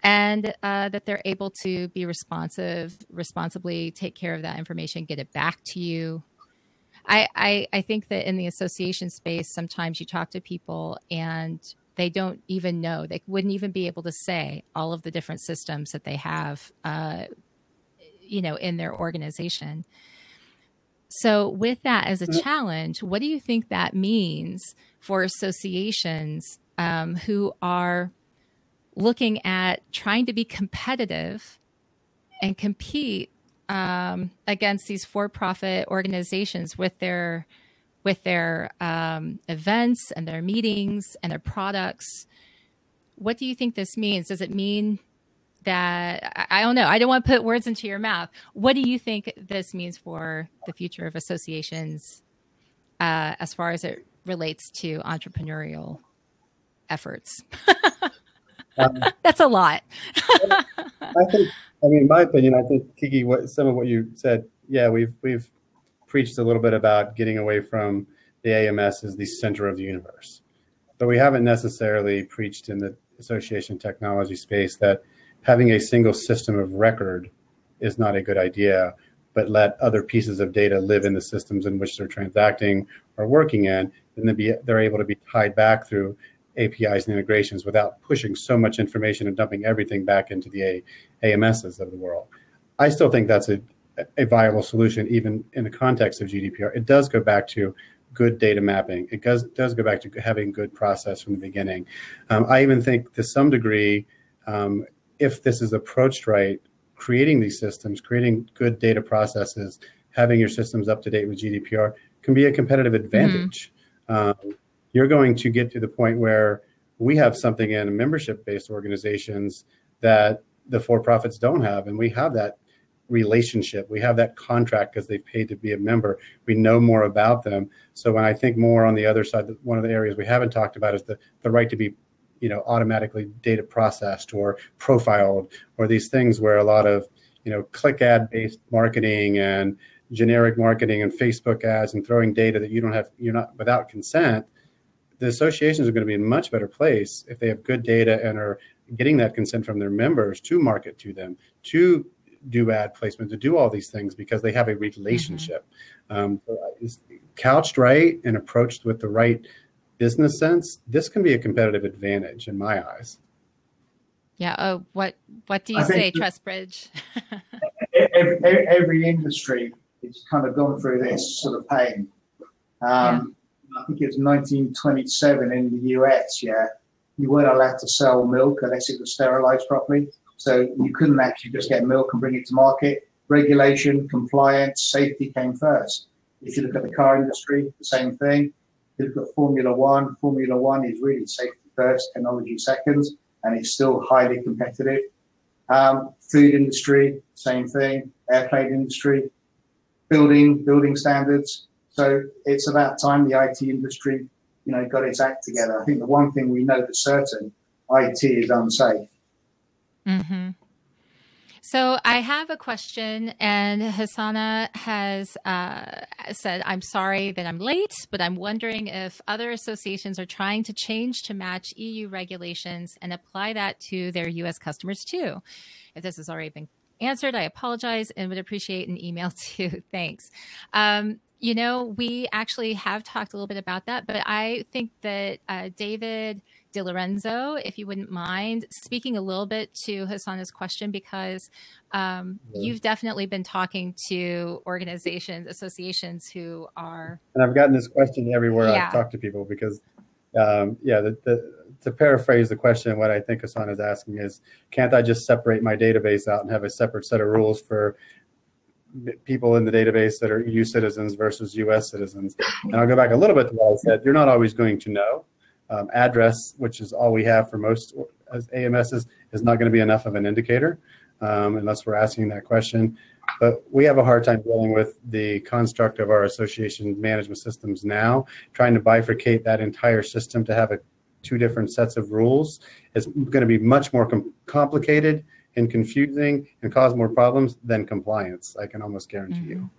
And that they're able to be responsibly take care of that information, get it back to you. I think that in the association space, sometimes you talk to people and they don't even know. They wouldn't even be able to say all of the different systems that they have, in their organization. So with that as a challenge, what do you think that means for associations who are looking at trying to be competitive and compete against these for-profit organizations with their events and their meetings and their products? What do you think this means? Does it mean that, I don't know, I don't want to put words into your mouth. What do you think this means for the future of associations as far as it relates to entrepreneurial efforts? That's a lot. In my opinion, I think, Kiki, some of what you said, yeah, we've preached a little bit about getting away from the AMS as the center of the universe. But we haven't necessarily preached in the association technology space that having a single system of record is not a good idea, but let other pieces of data live in the systems in which they're transacting or working in, and they're able to be tied back through APIs and integrations without pushing so much information and dumping everything back into the AMSs of the world. I still think that's a viable solution, even in the context of GDPR. It does go back to good data mapping. It does go back to having good process from the beginning. I even think to some degree, if this is approached right, creating these systems, creating good data processes, having your systems up to date with GDPR can be a competitive advantage. You're going to get to the point where we have something in membership-based organizations that the for-profits don't have, and we have that relationship. We have that contract because they've paid to be a member. We know more about them. So when I think more on the other side, one of the areas we haven't talked about is the right to be automatically data processed or profiled, or these things where a lot of, click ad based marketing and generic marketing and Facebook ads and throwing data that you're not without consent. The associations are going to be in a much better place if they have good data and are getting that consent from their members to market to them, to do ad placement, to do all these things because they have a relationship. Couched right and approached with the right business sense, this can be a competitive advantage in my eyes. Yeah. Oh, what do you say, Trustbridge? every industry is kind of gone through this sort of pain. I think it was 1927 in the US, you weren't allowed to sell milk unless it was sterilized properly. So you couldn't actually just get milk and bring it to market. Regulation, compliance, safety came first. If you look at the car industry, the same thing. If you look at Formula One is really safety first, technology second, and it's still highly competitive. Food industry, same thing. Airplane industry, building standards. So it's about time the IT industry, got its act together. I think the one thing we know for certain, IT is unsafe. Mm-hmm. So I have a question, and Hassana has said, I'm sorry that I'm late, but I'm wondering if other associations are trying to change to match EU regulations and apply that to their U.S. customers too. If this has already been answered, I apologize and would appreciate an email too. Thanks. We actually have talked a little bit about that, but I think that David DiLorenzo, if you wouldn't mind speaking a little bit to Hassana's question, because you've definitely been talking to associations who are... And I've gotten this question everywhere I've talked to people because, to paraphrase the question, what I think Hassana is asking is, can't I just separate my database out and have a separate set of rules for people in the database that are EU citizens versus US citizens? And I'll go back a little bit to what I said. You're not always going to know. Address, which is all we have for most AMSs, is not going to be enough of an indicator unless we're asking that question. But we have a hard time dealing with the construct of our association management systems now, trying to bifurcate that entire system to have two different sets of rules is going to be much more complicated and confusing and cause more problems than compliance. I can almost guarantee you.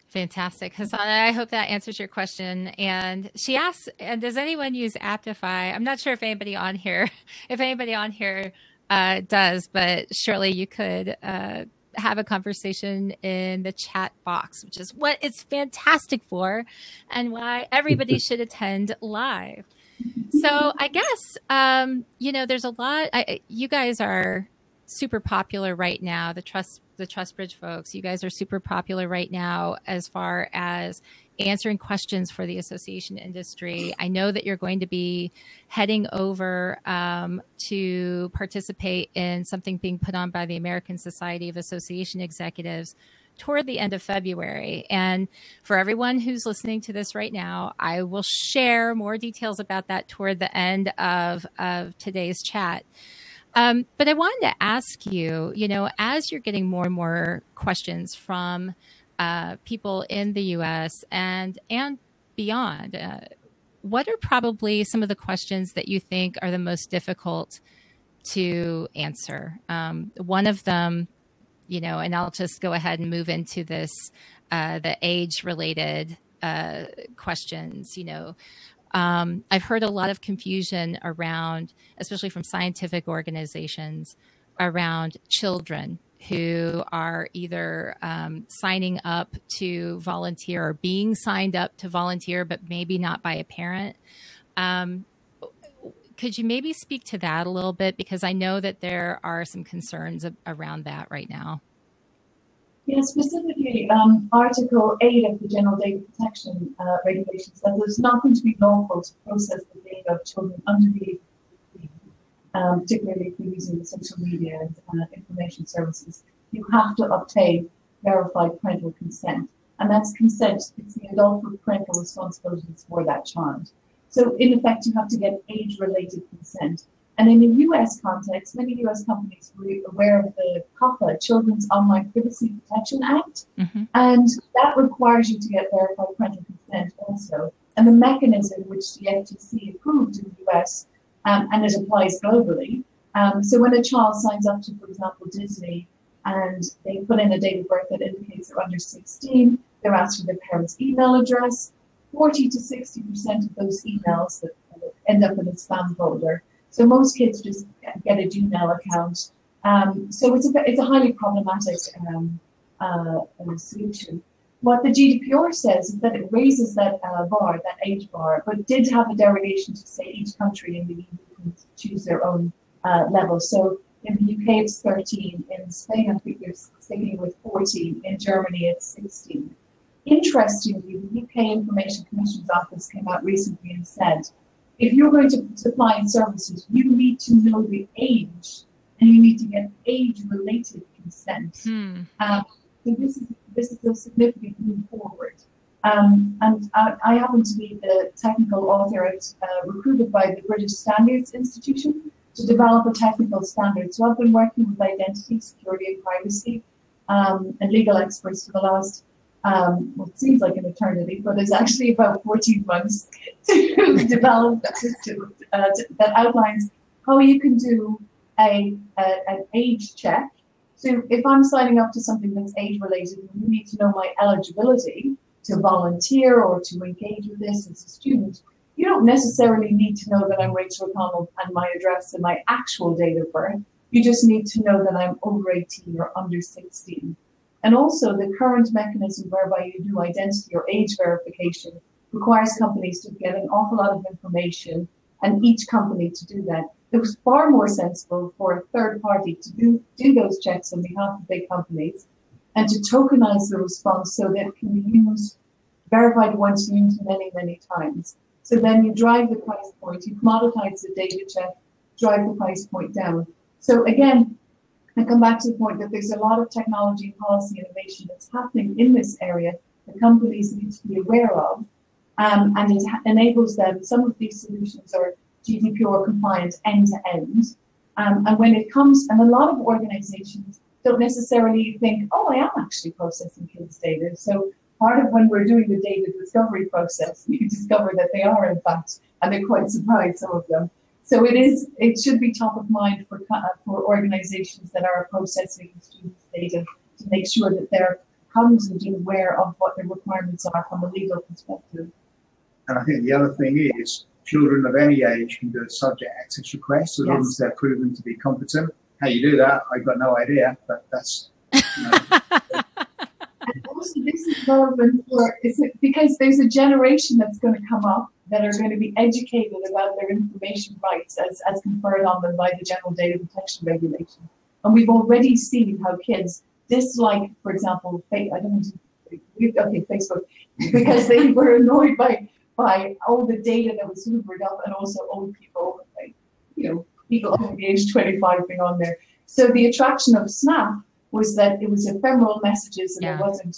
Fantastic. Hassan, I hope that answers your question. And she asks, does anyone use Aptify? I'm not sure if anybody on here, does, but surely you could have a conversation in the chat box, which is what it's fantastic for and why everybody should attend live. So I guess, there's a lot, you guys are super popular right now. The TrustBridge folks, you guys are super popular right now as far as answering questions for the association industry. I know that you're going to be heading over to participate in something being put on by the American Society of Association Executives toward the end of February. And for everyone who's listening to this right now, I will share more details about that toward the end of today's chat. But I wanted to ask you, as you're getting more and more questions from people in the U.S. and beyond, what are probably some of the questions that you think are the most difficult to answer? One of them, and I'll just go ahead and move into this, the age-related questions, I've heard a lot of confusion around, especially from scientific organizations, around children who are either signing up to volunteer or being signed up to volunteer, but maybe not by a parent. Could you maybe speak to that a little bit? Because I know that there are some concerns around that right now. Yeah, specifically, Article 8 of the General Data Protection Regulations says there's not going to be lawful to process the data of children under the age of 18, particularly if you're using the social media and information services. You have to obtain verified parental consent. And that's consent. It's the adult with parental responsibilities for that child. So, in effect, you have to get age-related consent. And in the US context, many US companies were aware of the COPPA, Children's Online Privacy Protection Act, and that requires you to get verified parental consent also. And the mechanism which the FTC approved in the US, and it applies globally. So when a child signs up to, for example, Disney, and they put in a date of birth that indicates they're under 16, they're asked for their parents' email address. 40 to 60% of those emails that end up in a spam folder. So most kids just get a Gmail account. So it's a highly problematic solution. What the GDPR says is that it raises that bar, that age bar, but did have a derogation to say each country in the EU can choose their own level. So in the UK it's 13, in Spain I think they're sticking with 14, in Germany it's 16. Interestingly, the UK Information Commission's Office came out recently and said, if you're going to supply services, you need to know the age, and you need to get age-related consent. So this is a significant move forward. And I happen to be the technical author. I was recruited by the British Standards Institution to develop a technical standard. So I've been working with identity, security, and privacy, and legal experts for the last it seems like an eternity, but it's actually about 14 months to develop a system that outlines how you can do an age check. So if I'm signing up to something that's age-related, you need to know my eligibility to volunteer or to engage with this as a student. You don't necessarily need to know that I'm Rachel O'Connell and my address and my actual date of birth. You just need to know that I'm over 18 or under 16. And also the current mechanism whereby you do identity or age verification requires companies to get an awful lot of information and each company to do that. It was far more sensible for a third party to do those checks on behalf of big companies and to tokenize the response so that it can be used, verified once, used many, many times. So then you drive the price point, you commoditize the data check, drive the price point down. So again, I come back to the point that there's a lot of technology and policy innovation that's happening in this area that companies need to be aware of, and it enables them. Some of these solutions are GDPR compliant end to end, and when it comes, and a lot of organizations don't necessarily think, oh, I am actually processing kids' data. So part of when we're doing the data discovery process, we discover that they are in fact and they're quite surprised, some of them. So it should be top of mind for organizations that are processing students' data to make sure that they're cognizant and aware of what the requirements are from a legal perspective. And I think the other thing is children of any age can do a subject access request as long as they're proven to be competent. How you do that, I've got no idea, but that's... And also, this is relevant because there's a generation that's going to come up that are going to be educated about their information rights as conferred on them by the General Data Protection Regulation. And we've already seen how kids dislike, for example, Facebook, because they were annoyed by all the data that was hoovered up, and also old people, people over the age 25 being on there. So the attraction of Snap was that it was ephemeral messages and it wasn't,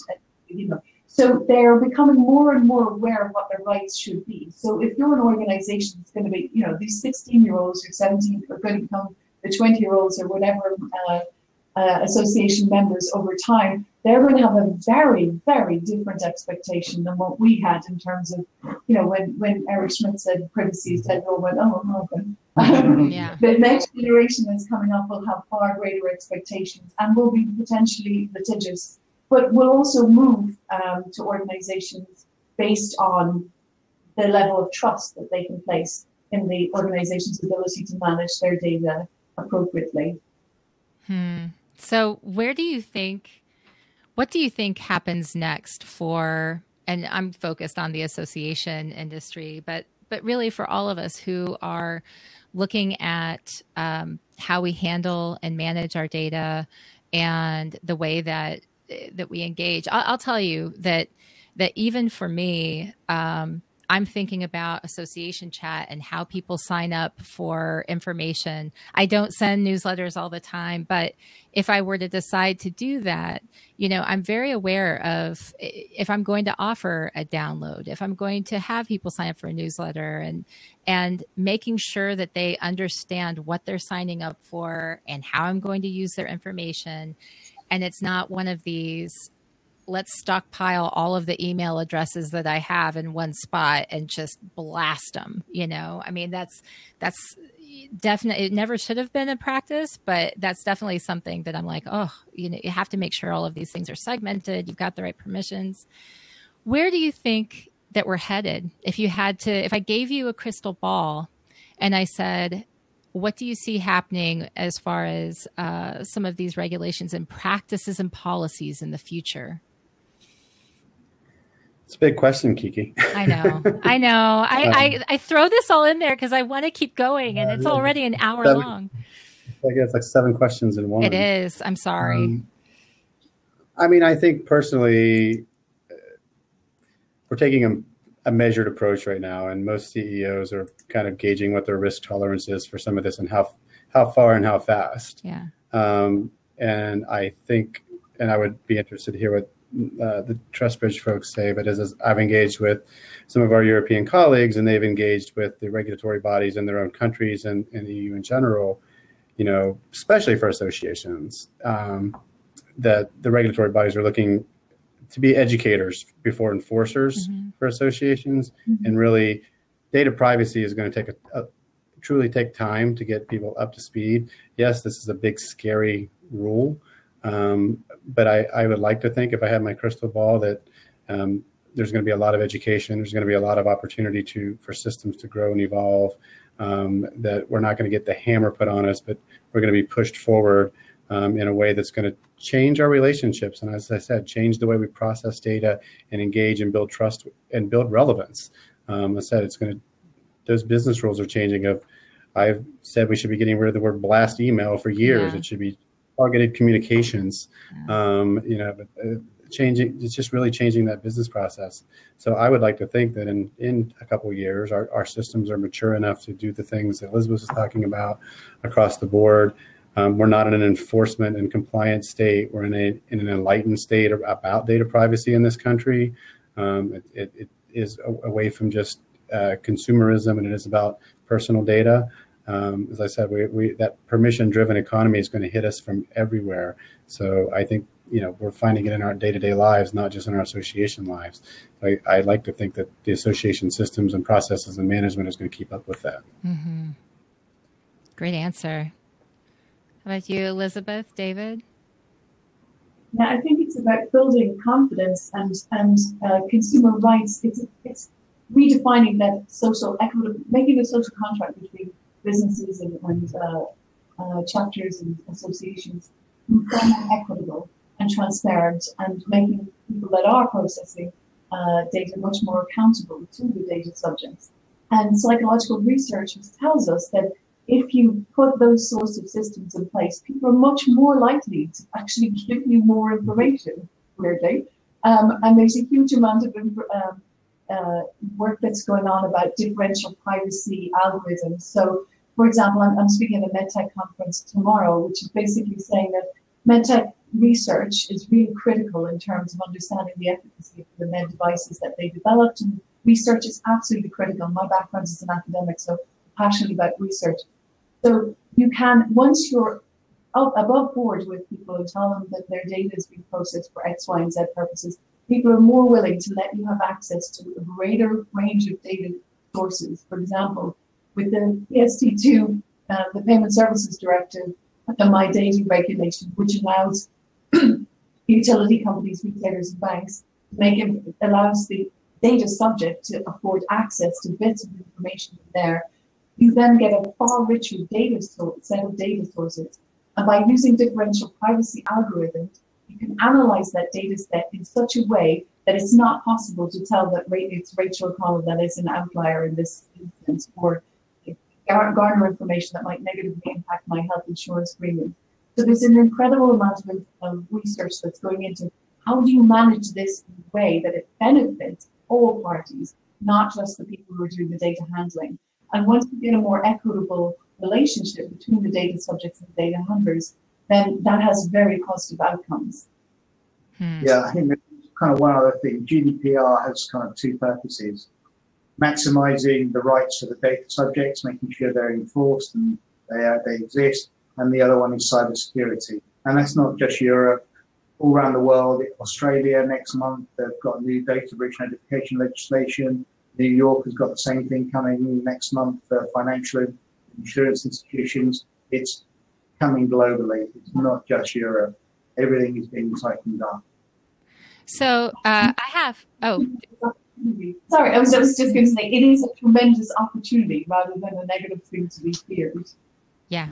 So they're becoming more and more aware of what their rights should be. So if you're an organization that's going to be, these 16-year-olds or 17 are going to become the 20-year-olds or whatever association members over time, they're going to have a very, very different expectation than what we had in terms of, when Eric Schmidt said privacy is dead, we all went, oh, okay. The next generation that's coming up will have far greater expectations and will be potentially litigious, but will also move to organizations based on the level of trust that they can place in the organization's ability to manage their data appropriately. So what do you think happens next for, and I'm focused on the association industry, but really for all of us who are looking at how we handle and manage our data and the way that we engage. I'll tell you that even for me, I'm thinking about association chat and how people sign up for information. I don't send newsletters all the time, but if I were to decide to do that, I'm very aware of if I'm going to offer a download, if I'm going to have people sign up for a newsletter, and making sure that they understand what they're signing up for and how I'm going to use their information. And it's not one of these, let's stockpile all of the email addresses that I have in one spot and just blast them. I mean, that's definitely, it never should have been a practice, but that's definitely something that I'm like, you have to make sure all of these things are segmented. You've got the right permissions. Where do you think that we're headed? If I gave you a crystal ball and I said, what do you see happening as far as some of these regulations and practices and policies in the future? It's a big question, Kiki. I know. I throw this all in there because I want to keep going, and it's already an hour long. I guess like 7 questions in one. It is. I'm sorry. I think personally, we're taking a measured approach right now, and most CEOs are kind of gauging what their risk tolerance is for some of this and how far and how fast. Yeah. And I think, and I would be interested to hear what the TrustBridge folks say, but as I've engaged with some of our European colleagues, and they've engaged with the regulatory bodies in their own countries and the EU in general, especially for associations, that the regulatory bodies are looking to be educators before enforcers for associations. And really, data privacy is going to truly take time to get people up to speed. Yes, this is a big, scary rule. But I would like to think, if I had my crystal ball, that there's going to be a lot of education. There's going to be a lot of opportunity for systems to grow and evolve, that we're not going to get the hammer put on us, but we're going to be pushed forward in a way that's going to change our relationships. And as I said, change the way we process data and engage and build trust and build relevance. I said, those business rules are changing. I've said we should be getting rid of the word blast email for years. Yeah. It should be targeted communications. Changing, it's just really changing that business process. So I would like to think that in a couple of years, our systems are mature enough to do the things that Elizabeth was talking about across the board. We're not in an enforcement and compliance state. We're in an enlightened state about data privacy in this country. It is away from just consumerism, and it is about personal data. As I said, that permission-driven economy is going to hit us from everywhere. So I think we're finding it in our day-to-day lives, not just in our association lives. I like to think that the association systems and processes and management is going to keep up with that. Mm-hmm. Great answer. How about you, Elizabeth, David? Yeah, I think it's about building confidence and consumer rights. It's redefining that social equity, making a social contract between businesses and chapters and associations far more equitable and transparent, and making people that are processing data much more accountable to the data subjects. And psychological research tells us that if you put those sorts of systems in place, people are much more likely to actually give you more information, weirdly. And there's a huge amount of work that's going on about differential privacy algorithms. So, for example, I'm speaking at a MedTech conference tomorrow, which is basically saying that MedTech research is really critical in terms of understanding the efficacy of the med devices that they developed. And research is absolutely critical. My background is an academic, so I'm passionate about research. So you can, once you're above board with people and tell them that their data is being processed for X, Y, and Z purposes, people are more willing to let you have access to a greater range of data sources. For example, with the PSD2, the Payment Services Directive, the My Data regulation, which allows utility companies, retailers, and banks to allows the data subject to afford access to bits of information there. You then get a far richer set of data sources. And by using differential privacy algorithms, you can analyze that data set in such a way that it's not possible to tell that it's Rachel O'Connell that is an outlier in this instance, or garner information that might negatively impact my health insurance premium. So there's an incredible amount of research that's going into how do you manage this in a way that it benefits all parties, not just the people who are doing the data handling. And once you get a more equitable relationship between the data subjects and the data handlers, then that has very positive outcomes. Yeah, I think there's kind of one other thing. GDPR has kind of two purposes. Maximizing the rights of the data subjects, making sure they're enforced and they exist. And the other one is cybersecurity. And that's not just Europe. All around the world, Australia next month, they've got new data breach notification legislation. New York has got the same thing coming next month for financial and insurance institutions. It's coming globally. It's not just Europe. Everything is being tightened up. So I have, Sorry, I was just going to say, it is a tremendous opportunity rather than a negative thing to be feared. Yeah.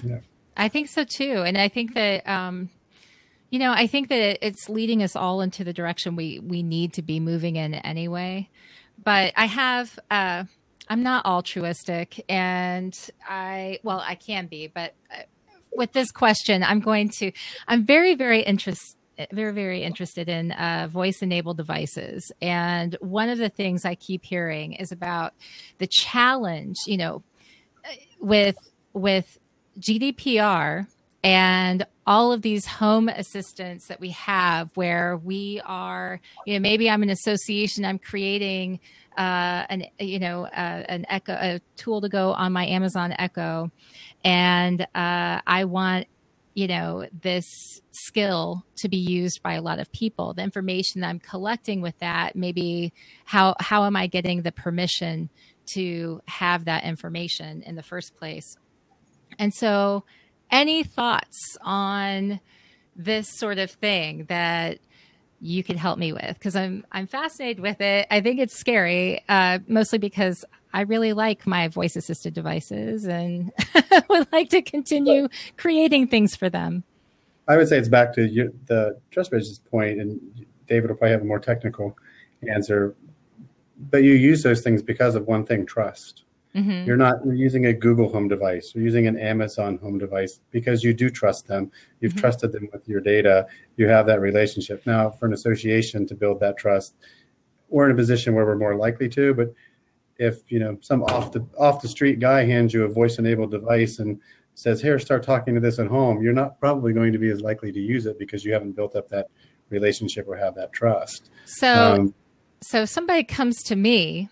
I think so too. And I think that, I think that it's leading us all into the direction we need to be moving in anyway. But I have, I'm not altruistic, and I can be, but with this question, I'm very, very interested in voice-enabled devices. And one of the things I keep hearing is about the challenge, with GDPR and all of these home assistants that we have, where we are, maybe I'm an association, I'm creating an Echo, a tool to go on my Amazon Echo, and I want this skill to be used by a lot of people. The information that I'm collecting with that, maybe how am I getting the permission to have that information in the first place? And so any thoughts on this sort of thing that you could help me with? Because I'm fascinated with it. I think it's scary, mostly because I really like my voice assisted devices and would like to continue creating things for them. I would say it's back to the trust bridges point, and David will probably have a more technical answer. But you use those things because of one thing: trust. Mm-hmm. You're using a Google home device. You're using an Amazon home device because you do trust them. You've mm-hmm. trusted them with your data. You have that relationship. Now, for an association to build that trust, we're in a position where we're more likely to. But if some off the street guy hands you a voice enabled device and says, "Here, start talking to this at home," you're not probably going to be as likely to use it because you haven't built up that relationship or have that trust. So somebody comes to me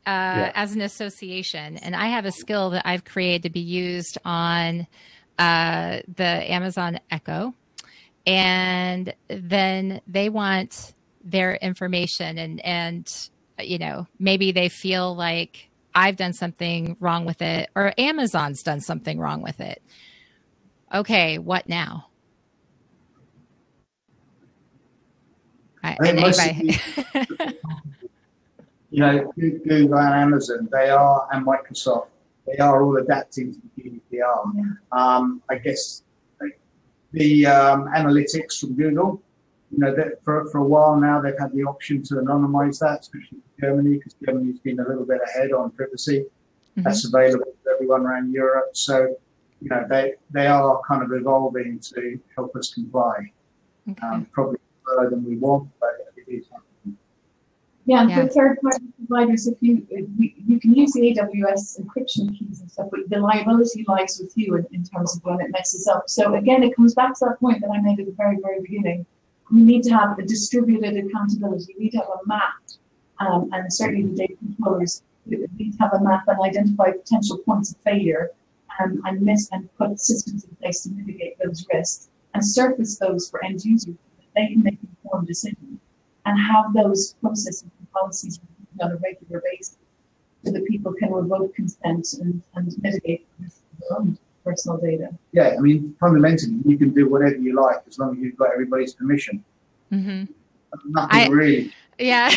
as an association, and I have a skill that I've created to be used on the Amazon Echo. and then they want their information, and you know, maybe they feel like I've done something wrong with it, or Amazon's done something wrong with it. Okay, what now? You know, Google and Amazon, and Microsoft, they are all adapting to the GDPR. Yeah. I guess the analytics from Google, you know, that for a while now, they've had the option to anonymize that, especially for Germany, because Germany's been a little bit ahead on privacy. Mm-hmm. That's available to everyone around Europe. So, you know, they are kind of evolving to help us comply. Okay. Probably slower than we want, but it is happening. Yeah, and for third-party providers, if you can use the AWS encryption keys and stuff, but the liability lies with you in terms of when it messes up. So again, it comes back to that point that I made at the very, very beginning. We need to have a distributed accountability. We need to have a map, and certainly the data controllers need to have a map and identify potential points of failure, and put systems in place to mitigate those risks and surface those for end users so that they can make informed decisions and have those processes and policies on a regular basis so that people can revoke consent and mitigate the risk of their own personal data. Yeah, I mean, fundamentally, you can do whatever you like as long as you've got everybody's permission. Mm-hmm. Nothing really. Yeah.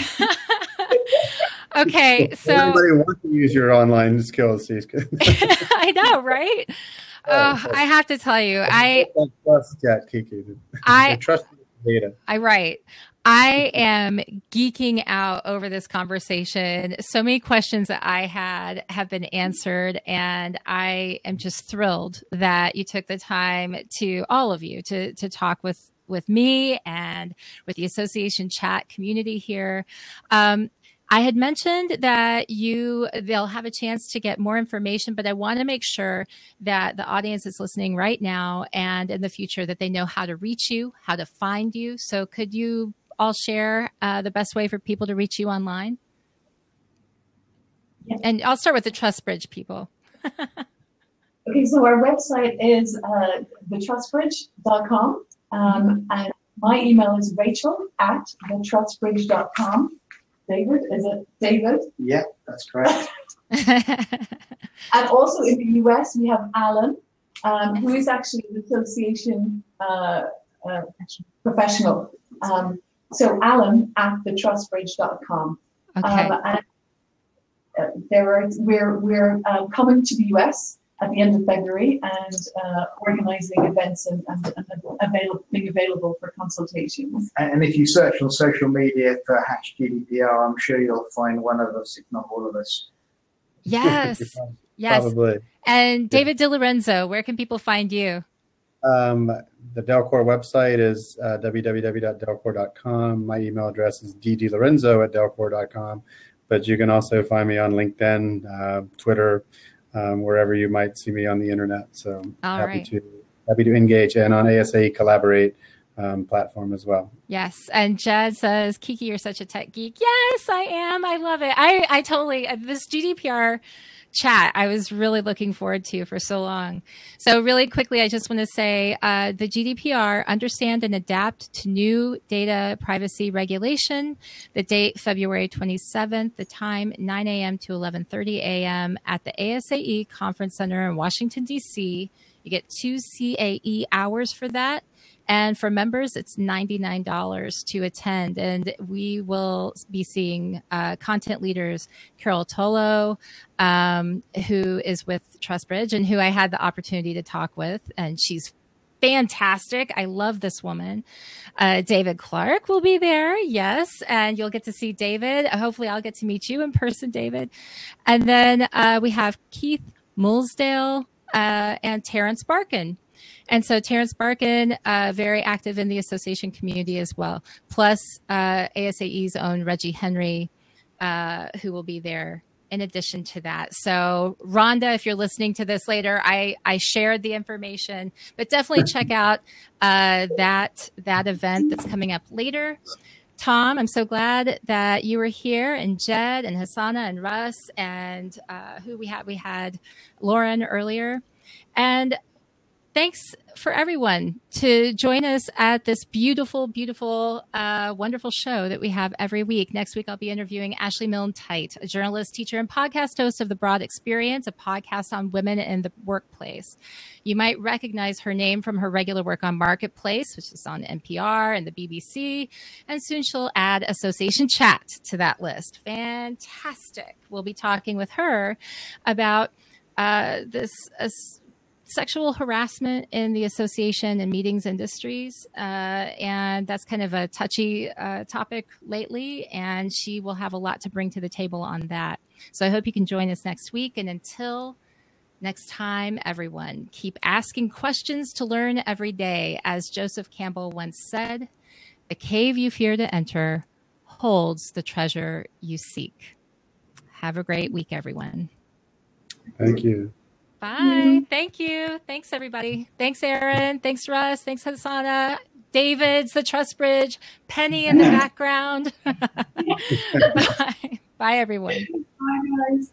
Okay, so everybody wants to use your online skills. I know, right? I have to tell you, I trust Kiki. I trust the data. I am geeking out over this conversation. So many questions that I had have been answered, and I am just thrilled that you took the time, to all of you, to talk with me and with the Association chat community here. I had mentioned that they'll have a chance to get more information, but I want to make sure that the audience is listening right now and in the future that they know how to reach you, how to find you. So could you all share the best way for people to reach you online? Yeah. And I'll start with the TrustBridge people. Okay, so our website is thetrustbridge.com, and my email is rachel@thetrustbridge.com. David, is it David? Yeah, that's correct. And also in the US, we have Alan, who is actually the association professional. So Alan at thetrustbridge.com. Okay. We're coming to the US at the end of February and organizing events and being available for consultations. And if you search on social media for #GDPR, I'm sure you'll find one of us, if not all of us. Yes. Yes. Probably. And David DiLorenzo, where can people find you? The Delcor website is www.delcor.com. My email address is ddlorenzo@delcor.com. But you can also find me on LinkedIn, Twitter, wherever you might see me on the internet. So happy to engage, and on ASA Collaborate platform as well. Yes. And Jed says, Kiki, you're such a tech geek. Yes, I am. I love it. I totally, this GDPR chat, I was really looking forward to for so long. So really quickly, I just want to say the GDPR, understand and adapt to new data privacy regulation. The date, February 27th, the time, 9 a.m. to 11:30 a.m. at the ASAE Conference Center in Washington, D.C. You get 2 CAE hours for that. And for members, it's $99 to attend. And we will be seeing content leaders, Carol Tolo, who is with TrustBridge and who I had the opportunity to talk with. And she's fantastic. I love this woman. David Clark will be there. Yes. And you'll get to see David. Hopefully I'll get to meet you in person, David. And then we have Keith Mulsdale and Terrence Barkin. And so Terrence Barkin, very active in the association community as well, plus ASAE's own Reggie Henry, who will be there in addition to that. So Rhonda, if you're listening to this later, I shared the information, but definitely check out that event that's coming up later. Tom, I'm so glad that you were here, and Jed and Hassana and Russ and who we had Lauren earlier. And thanks for everyone to join us at this beautiful, beautiful, wonderful show that we have every week. Next week, I'll be interviewing Ashley Milne-Tite, a journalist, teacher, and podcast host of The Broad Experience, a podcast on women in the workplace. You might recognize her name from her regular work on Marketplace, which is on NPR and the BBC. And soon she'll add Association Chat to that list. Fantastic. We'll be talking with her about sexual harassment in the association and meetings industries. And that's kind of a touchy topic lately. And she will have a lot to bring to the table on that. So I hope you can join us next week. And until next time, everyone, keep asking questions to learn every day. As Joseph Campbell once said, the cave you fear to enter holds the treasure you seek. Have a great week, everyone. Thank you. Bye. Thank you. Thanks, everybody. Thanks, Aaron. Thanks, Russ. Thanks, Hassana. David's the Trust Bridge. Penny in the background. Bye. Bye, everyone. Bye, guys.